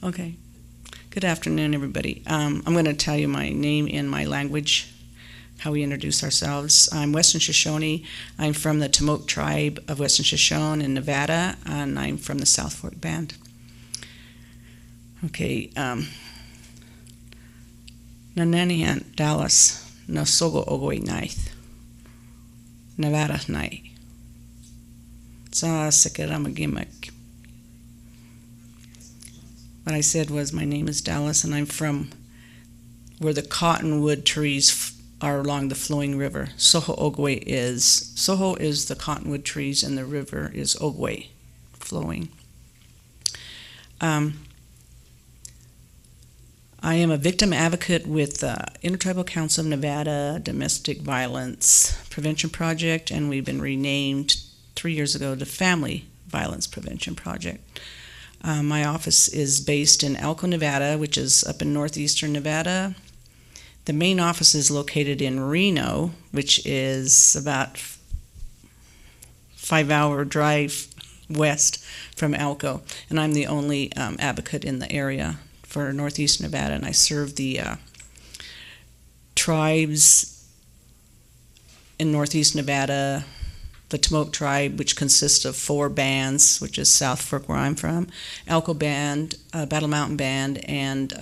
Okay. Good afternoon, everybody. I'm going to tell you my name in my language, how we introduce ourselves. I'm Western Shoshone. I'm from the Tomoke tribe of Western Shoshone in Nevada, and I'm from the South Fork Band. Okay. Nananihan, Dallas, Nosogo Ogoi Ninth, Nevada Night. Sa Sekaramagimak. What I said was my name is Dallas, and I'm from where the cottonwood trees are along the flowing river. Soho is the cottonwood trees, and the river is Ogwe, flowing. I am a victim advocate with the Intertribal Council of Nevada Domestic Violence Prevention Project, and we've been renamed 3 years ago to Family Violence Prevention Project. My office is based in Elko, Nevada, which is up in northeastern Nevada. The main office is located in Reno, which is about 5-hour drive west from Elko, and I'm the only advocate in the area for northeast Nevada, and I serve the tribes in northeast Nevada, the Tomoke tribe, which consists of 4 bands, which is South Fork, where I'm from, Elko Band, Battle Mountain Band, and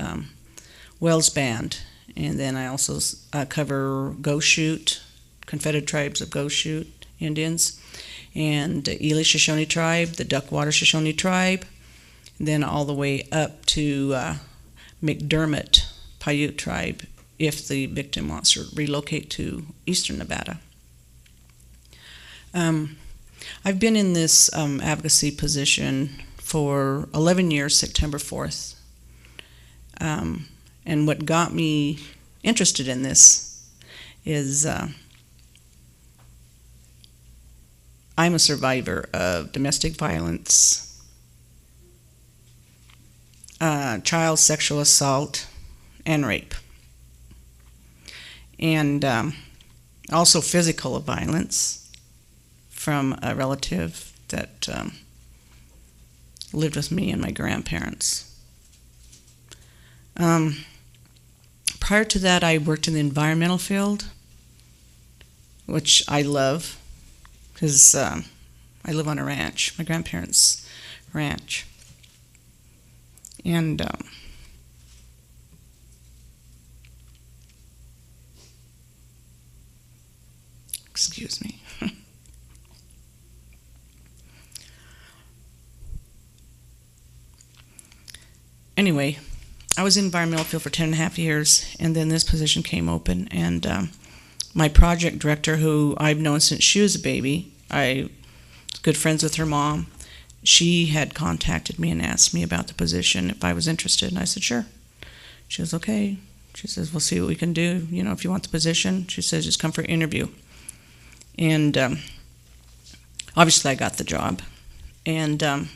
Wells Band. And then I also cover Goshute, Confederate Tribes of Goshute Indians, and Ely Shoshone Tribe, the Duckwater Shoshone Tribe, and then all the way up to McDermott Paiute Tribe, if the victim wants to relocate to eastern Nevada. I've been in this advocacy position for 11 years, September 4th. And what got me interested in this is I'm a survivor of domestic violence, child sexual assault, and rape. And also physical violence from a relative that lived with me and my grandparents. Prior to that, I worked in the environmental field, which I love because I live on a ranch, my grandparents' ranch. And excuse me. Anyway, I was in the environmental field for 10.5 years, and then this position came open, and my project director, who I've known since she was a baby, I was good friends with her mom, she had contacted me and asked me about the position, if I was interested, and I said, sure. She was okay. She says, we'll see what we can do, if you want the position. She says, just come for an interview. And obviously I got the job, and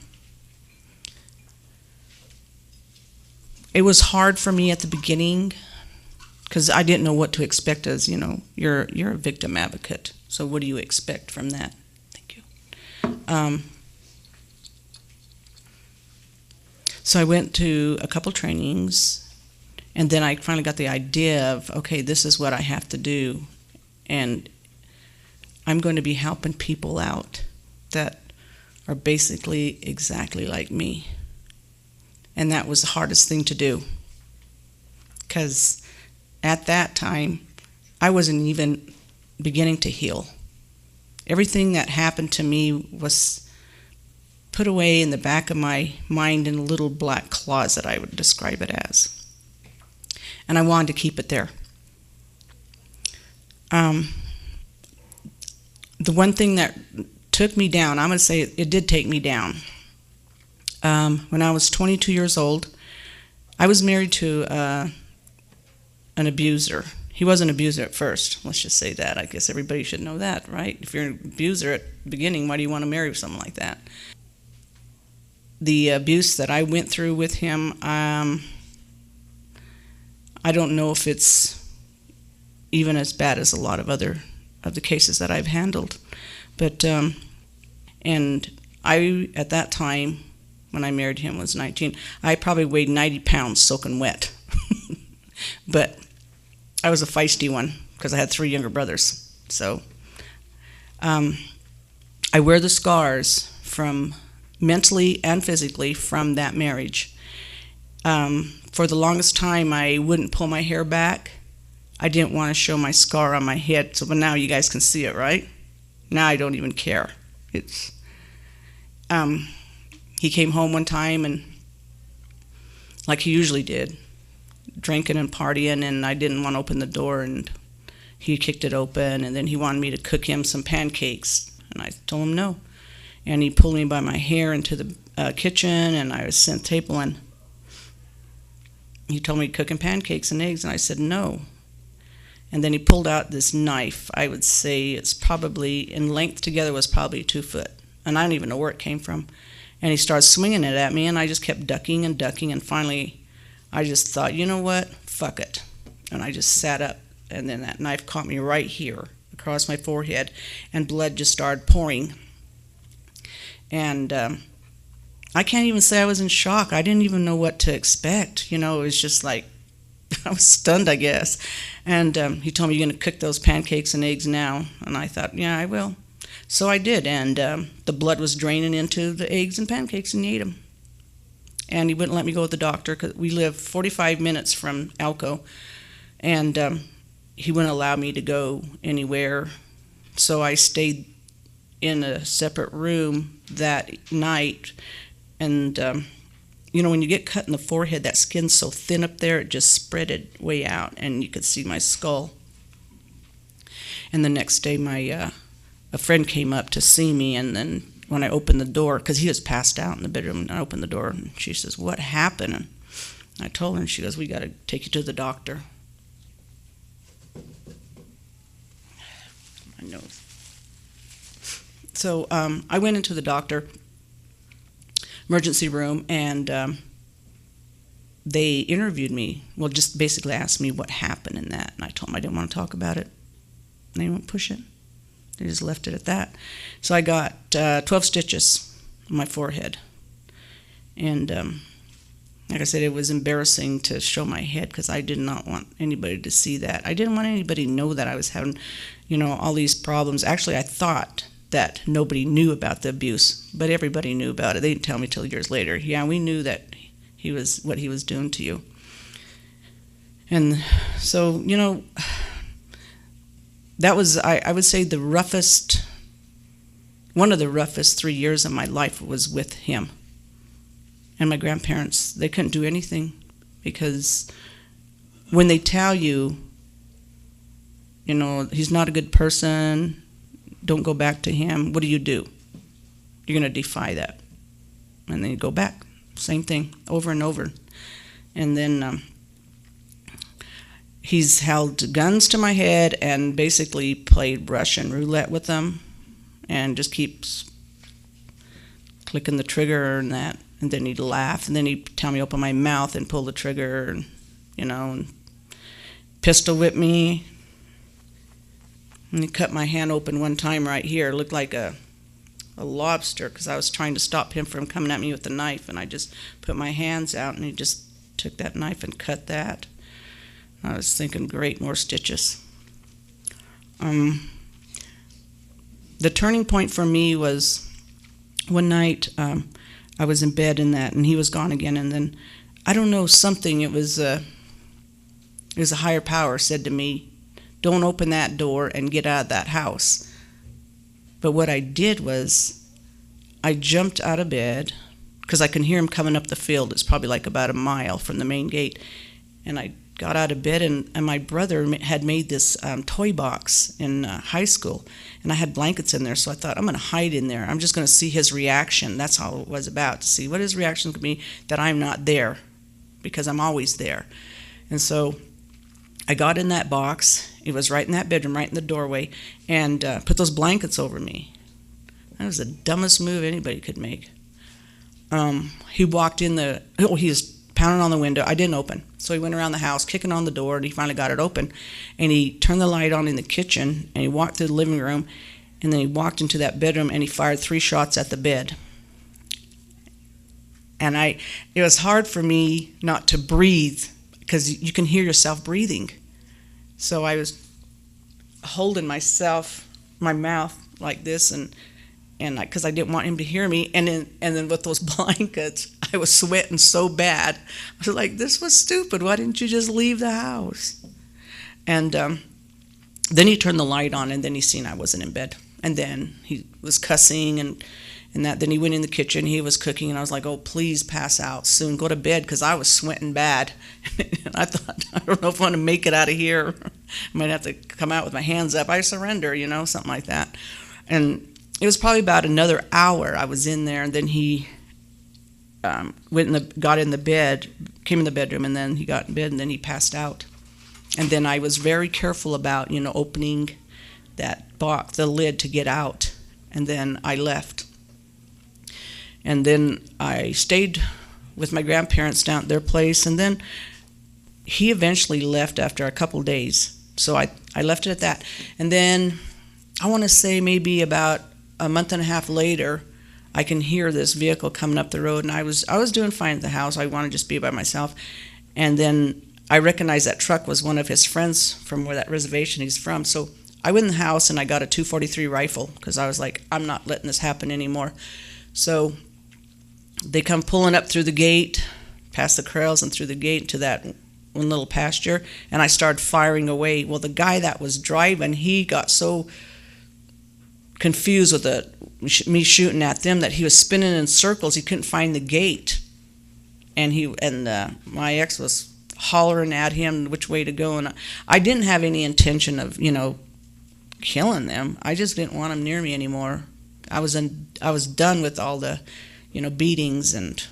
it was hard for me at the beginning because I didn't know what to expect as, you're a victim advocate. So what do you expect from that? Thank you. So I went to a couple trainings, and then I finally got the idea of, okay, this is what I have to do. And I'm going to be helping people out that are basically exactly like me. And that was the hardest thing to do, because at that time, I wasn't even beginning to heal. Everything that happened to me was put away in the back of my mind in a little black closet, I would describe it as. And I wanted to keep it there. The one thing that took me down, I'm going to say it did take me down. When I was 22 years old, I was married to an abuser. He was an abuser at first. Let's just say that. I guess everybody should know that, right? If you're an abuser at the beginning, why do you want to marry someone like that? The abuse that I went through with him, I don't know if it's even as bad as a lot of other of the cases that I've handled. But, and I, at that time, when I married him was 19. I probably weighed 90 pounds soaking wet. But I was a feisty one because I had 3 younger brothers. So I wear the scars from mentally and physically from that marriage. For the longest time, I wouldn't pull my hair back. I didn't want to show my scar on my head. So, but now you guys can see it, right? Now I don't even care. It's he came home one time and, like he usually did, drinking and partying, and I didn't want to open the door, and he kicked it open, and then he wanted me to cook him some pancakes, and I told him no. And he pulled me by my hair into the kitchen, and I was sent tabling. He told me cooking pancakes and eggs, and I said no. And then he pulled out this knife. I would say it's probably, in length together, was probably 2 foot. And I don't even know where it came from. And he started swinging it at me, and I just kept ducking and ducking. And finally, I just thought, you know what? Fuck it. And I just sat up. And then that knife caught me right here, across my forehead. And blood just started pouring. And I can't even say I was in shock. I didn't even know what to expect. You know, it was just like, I was stunned, I guess. And he told me, you're going to cook those pancakes and eggs now. And I thought, yeah, I will. So I did. And the blood was draining into the eggs and pancakes, and he ate them. And he wouldn't let me go to the doctor because we live 45 minutes from Elko. And he wouldn't allow me to go anywhere. So I stayed in a separate room that night. And you know, when you get cut in the forehead, that skin's so thin up there, it just spread it way out, and you could see my skull. And the next day, a friend came up to see me, and then when I opened the door, because he was passed out in the bedroom, and I opened the door, and she says, what happened? And I told her, and she goes, we got to take you to the doctor. My nose. So I went into the doctor, emergency room, and they interviewed me. Well, just basically asked me what happened in that, and I told them I didn't want to talk about it. And they wouldn't push it. They just left it at that. So I got 12 stitches on my forehead, and like I said, it was embarrassing to show my head because I did not want anybody to see that. I didn't want anybody to know that I was having, you know, all these problems. Actually, I thought that nobody knew about the abuse, but everybody knew about it. They didn't tell me till years later. Yeah, we knew that he was what he was doing to you. And so, you know, that was, I would say, the roughest, one of the roughest 3 years of my life was with him. And my grandparents, they couldn't do anything because when they tell you, you know, he's not a good person, don't go back to him, what do? You're going to defy that. And then you go back. Same thing, over and over. And then he's held guns to my head and basically played Russian roulette with them and just keeps clicking the trigger and that. And then he'd laugh, and then he'd tell me open my mouth and pull the trigger, and, you know, and pistol whip me. And he cut my hand open one time right here. It looked like a lobster because I was trying to stop him from coming at me with the knife, and I just put my hands out, and he just took that knife and cut that. I was thinking, great, more stitches. The turning point for me was one night I was in bed in that, and he was gone again, and then, I don't know, something, it was a higher power said to me, don't open that door and get out of that house. But what I did was I jumped out of bed because I can hear him coming up the field. It's probably like about a mile from the main gate. And I got out of bed, and my brother had made this toy box in high school, and I had blankets in there, so I thought, I'm going to hide in there. I'm just going to see his reaction. That's all it was about, to see what his reaction could be that I'm not there, because I'm always there. And so I got in that box. It was right in that bedroom, right in the doorway, and put those blankets over me. That was the dumbest move anybody could make. He walked in he was pounding on the window. I didn't open. So he went around the house, kicking on the door, and he finally got it open. And he turned the light on in the kitchen, and he walked through the living room, and then he walked into that bedroom, and he fired 3 shots at the bed. And it was hard for me not to breathe because you can hear yourself breathing. So I was holding my mouth like this, and because I didn't want him to hear me. And then with those blankets, I was sweating so bad. I was like, this was stupid. Why didn't you just leave the house? And then he turned the light on, and then he seen I wasn't in bed. And then he was cussing and that. Then he went in the kitchen. He was cooking, and I was like, oh, please pass out soon. Go to bed, because I was sweating bad. And I thought, I don't know if I want to make it out of here. I might have to come out with my hands up. I surrender, something like that. And it was probably about another hour I was in there, and then he got in the bed, came in the bedroom, and then he got in bed, and then he passed out. And then I was very careful about, opening that box, the lid, to get out. And then I left. And then I stayed with my grandparents down at their place, and then he eventually left after a couple days. So I left it at that. And then I want to say maybe about a month and a half later, I can hear this vehicle coming up the road, and I was doing fine at the house. I wanted to just be by myself. And then I recognized that truck was one of his friends from where that reservation he's from. So I went in the house, and I got a .243 rifle, because I was like, I'm not letting this happen anymore. So they come pulling up through the gate, past the corrals and through the gate to that one little pasture, and I started firing away. Well, the guy that was driving, he got so confused with me shooting at them that he was spinning in circles. He couldn't find the gate, and my ex was hollering at him which way to go. And I didn't have any intention of killing them. I just didn't want them near me anymore. I was done with all the beatings and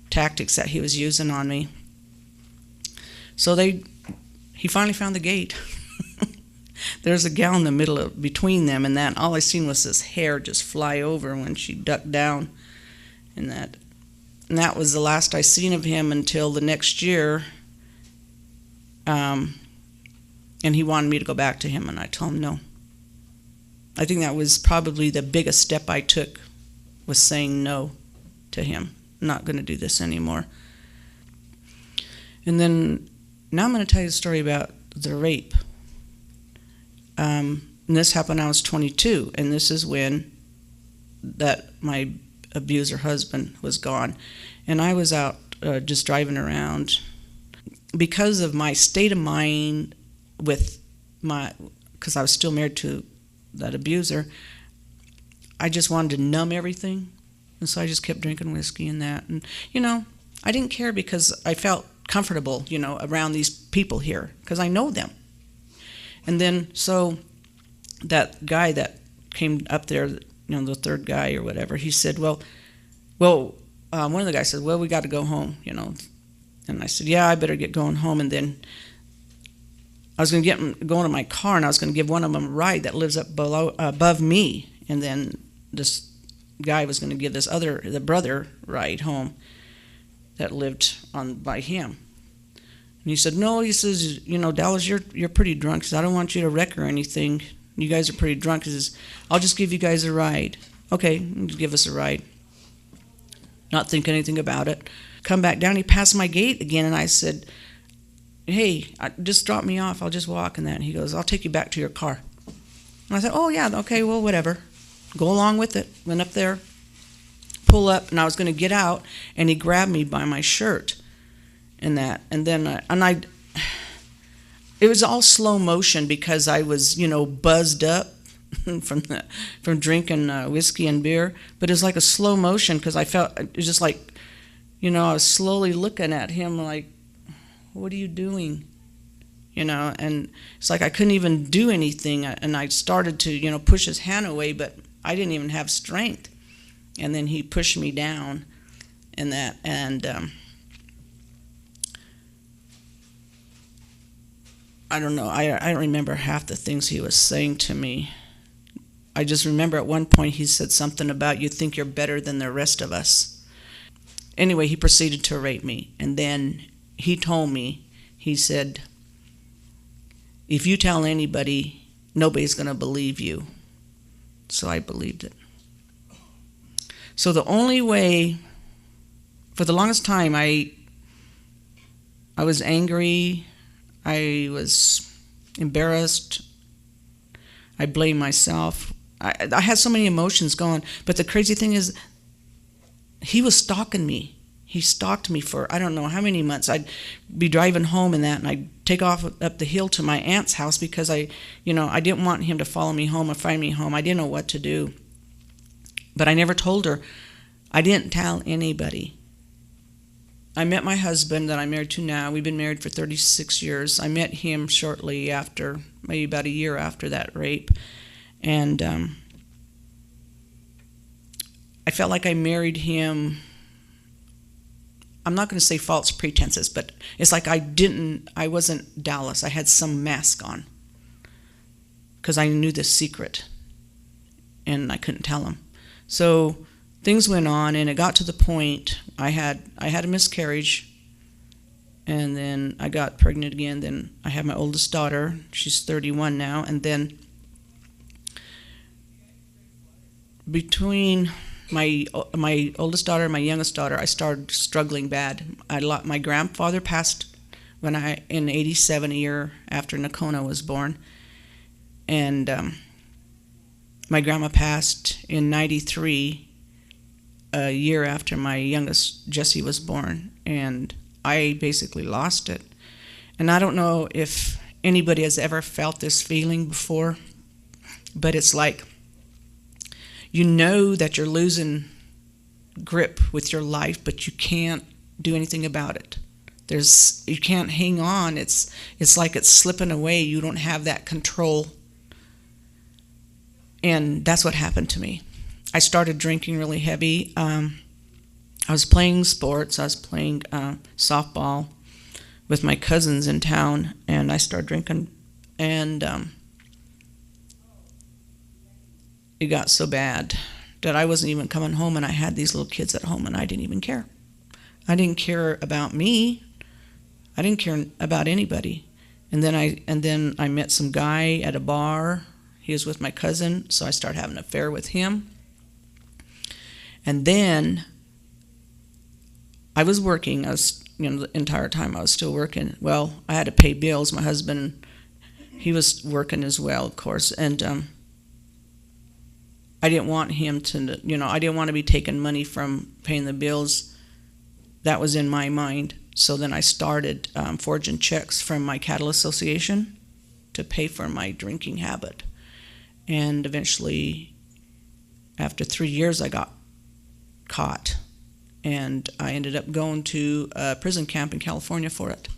tactics that he was using on me. So he finally found the gate. There's a gal in the middle between them, and that all I seen was this hair just fly over when she ducked down, and that was the last I seen of him until the next year. And he wanted me to go back to him, and I told him no. I think that was probably the biggest step I took, was saying no to him. I'm not going to do this anymore. And then now I'm going to tell you a story about the rape. And this happened when I was 22, and this is when my abuser husband was gone. And I was out just driving around. Because of my state of mind because I was still married to that abuser, I just wanted to numb everything. And so I just kept drinking whiskey and that. And, I didn't care, because I felt comfortable, around these people here, because I know them. And then, so that guy that came up there, the third guy or whatever, he said, one of the guys said, well, we got to go home, And I said, yeah, I better get going home. And then I was going to going to my car, and I was going to give one of them a ride that lives up above me. And then this guy was going to give the brother ride home that lived by him. And he said, no, he says, Dallas, you're pretty drunk. He says, I don't want you to wreck or anything. You guys are pretty drunk. He says, I'll just give you guys a ride. Okay, give us a ride. Not thinking anything about it. Come back down. He passed my gate again, and I said, hey, just drop me off. I'll just walk and that. And he goes, I'll take you back to your car. And I said, oh, yeah, okay, well, whatever. Go along with it. Went up there, pull up, and I was going to get out, and he grabbed me by my shirt and that. And then, it was all slow motion, because I was, buzzed up from drinking whiskey and beer. But it was like a slow motion, because I felt, it was just like, I was slowly looking at him like, what are you doing? And it's like I couldn't even do anything. And I started to, push his hand away, but I didn't even have strength. And then he pushed me down and that. And I don't know. I don't remember half the things he was saying to me. I just remember at one point he said something about, you think you're better than the rest of us. Anyway, he proceeded to rape me. And then he told me, he said, if you tell anybody, nobody's going to believe you. So I believed it. So the only way for the longest time, I was angry. I was embarrassed. I blamed myself. I had so many emotions going. But the crazy thing is, he was stalking me. He stalked me for I don't know how many months. I'd be driving home and I'd take off up the hill to my aunt's house because I didn't want him to follow me home or find me home. I didn't know what to do. But I never told her. I didn't tell anybody. I met my husband that I'm married to now. We've been married for 36 years. I met him shortly after, maybe about a year after that rape. And I felt like I married him, I'm not going to say false pretenses, but it's like I wasn't Dallas. I had some mask on because I knew the secret and I couldn't tell him. So things went on, and it got to the point I had a miscarriage, and then I got pregnant again. Then I had my oldest daughter. She's 31 now, and then between my oldest daughter and my youngest daughter, I started struggling bad. My grandfather passed in '87, a year after Nakona was born, and my grandma passed in '93, a year after my youngest Jessie was born, and I basically lost it. And I don't know if anybody has ever felt this feeling before, but it's like you know that you're losing grip with your life, but you can't do anything about it. You can't hang on. It's like it's slipping away. You don't have that control. And that's what happened to me. I started drinking really heavy. I was playing sports. I was playing softball with my cousins in town, and I started drinking, and it got so bad that I wasn't even coming home, and I had these little kids at home, and I didn't even care. I didn't care about me. I didn't care about anybody. And then I met some guy at a bar. He was with my cousin, so I started having an affair with him. And then I was working. The entire time I was still working. Well, I had to pay bills. My husband, he was working as well, of course, and I didn't want him to, I didn't want to be taking money from paying the bills. That was in my mind. So then I started forging checks from my cattle association to pay for my drinking habit. And eventually, after 3 years, I got caught. And I ended up going to a prison camp in California for it.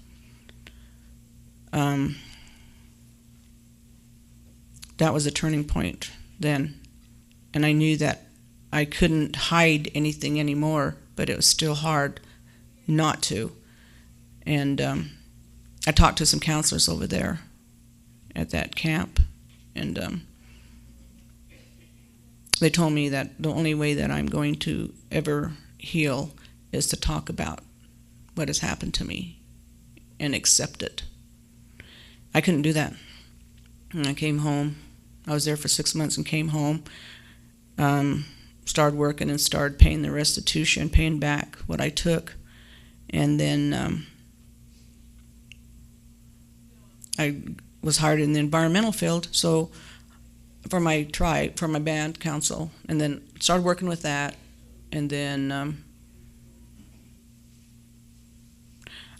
That was a turning point then. And I knew that I couldn't hide anything anymore, but it was still hard not to. And I talked to some counselors over there at that camp, and they told me that the only way that I'm going to ever heal is to talk about what has happened to me and accept it. I couldn't do that. And I came home. I was there for 6 months and came home, started working and started paying the restitution, paying back what I took. And then I was hired in the environmental field, so for my tribe, for my band council, and then started working with that. And then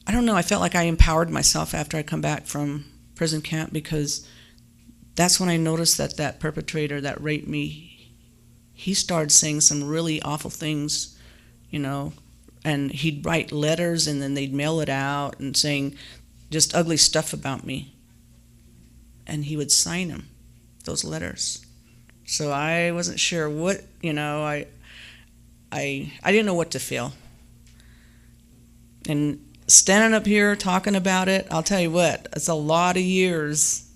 I don't know, I felt like I empowered myself after I come back from prison camp, because that's when I noticed that perpetrator that raped me, he started saying some really awful things, and he'd write letters and then they'd mail it out and saying just ugly stuff about me. And he would sign them, those letters. So I wasn't sure what, I didn't know what to feel. And standing up here talking about it, I'll tell you what, it's a lot of years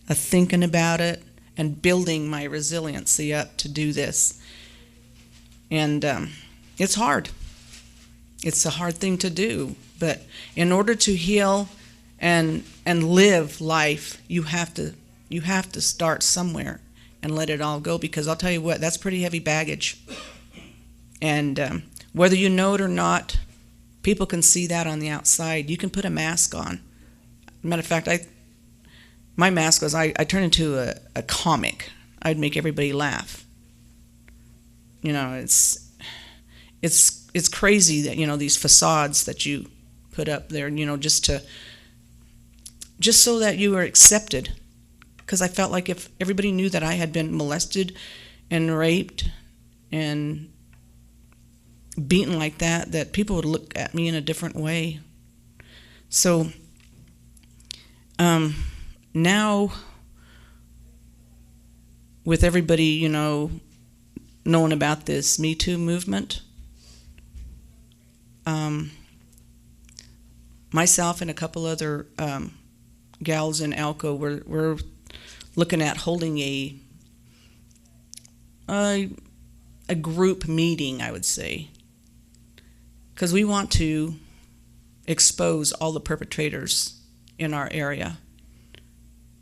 of thinking about it and building my resiliency up to do this. And it's hard. It's a hard thing to do. But in order to heal and live life, you have to start somewhere and let it all go, because I'll tell you what, that's pretty heavy baggage. And Whether you know it or not, people can see that on the outside. You can put a mask on. Matter of fact, my mask was, I turned into a comic. I'd make everybody laugh. You know, it's crazy that, you know, these facades that you put up there, you know, just so that you were accepted. Because I felt like if everybody knew that I had been molested and raped and beaten like that, that people would look at me in a different way. So now, with everybody, you know, knowing about this Me Too movement, myself and a couple other gals in Alco, we're looking at holding a group meeting, I would say, because we want to expose all the perpetrators in our area,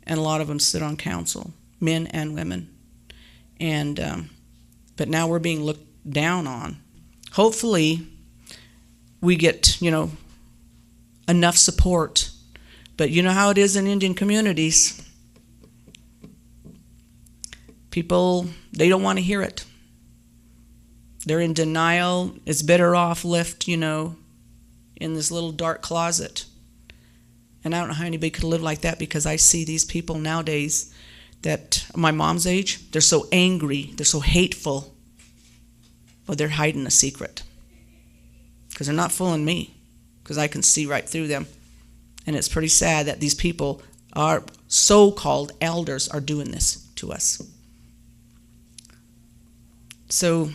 and a lot of them sit on council, men and women, and but now we're being looked down on. Hopefully we get, you know, enough support, but you know how it is in Indian communities. People, they don't want to hear it. They're in denial. It's better off left, you know, in this little dark closet. And I don't know how anybody could live like that, because I see these people nowadays that my mom's age, they're so angry, they're so hateful, but they're hiding a secret. Because they're not fooling me, because I can see right through them. And it's pretty sad that these people, our so-called elders, are doing this to us. So,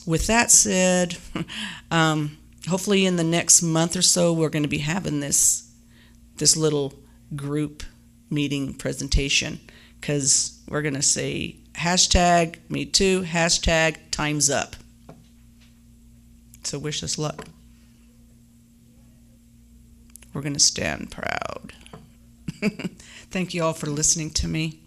with that said, hopefully in the next month or so, we're going to be having this little group meeting presentation, because we're going to say hashtag Me Too, hashtag Time's Up. So wish us luck. We're going to stand proud. Thank you all for listening to me.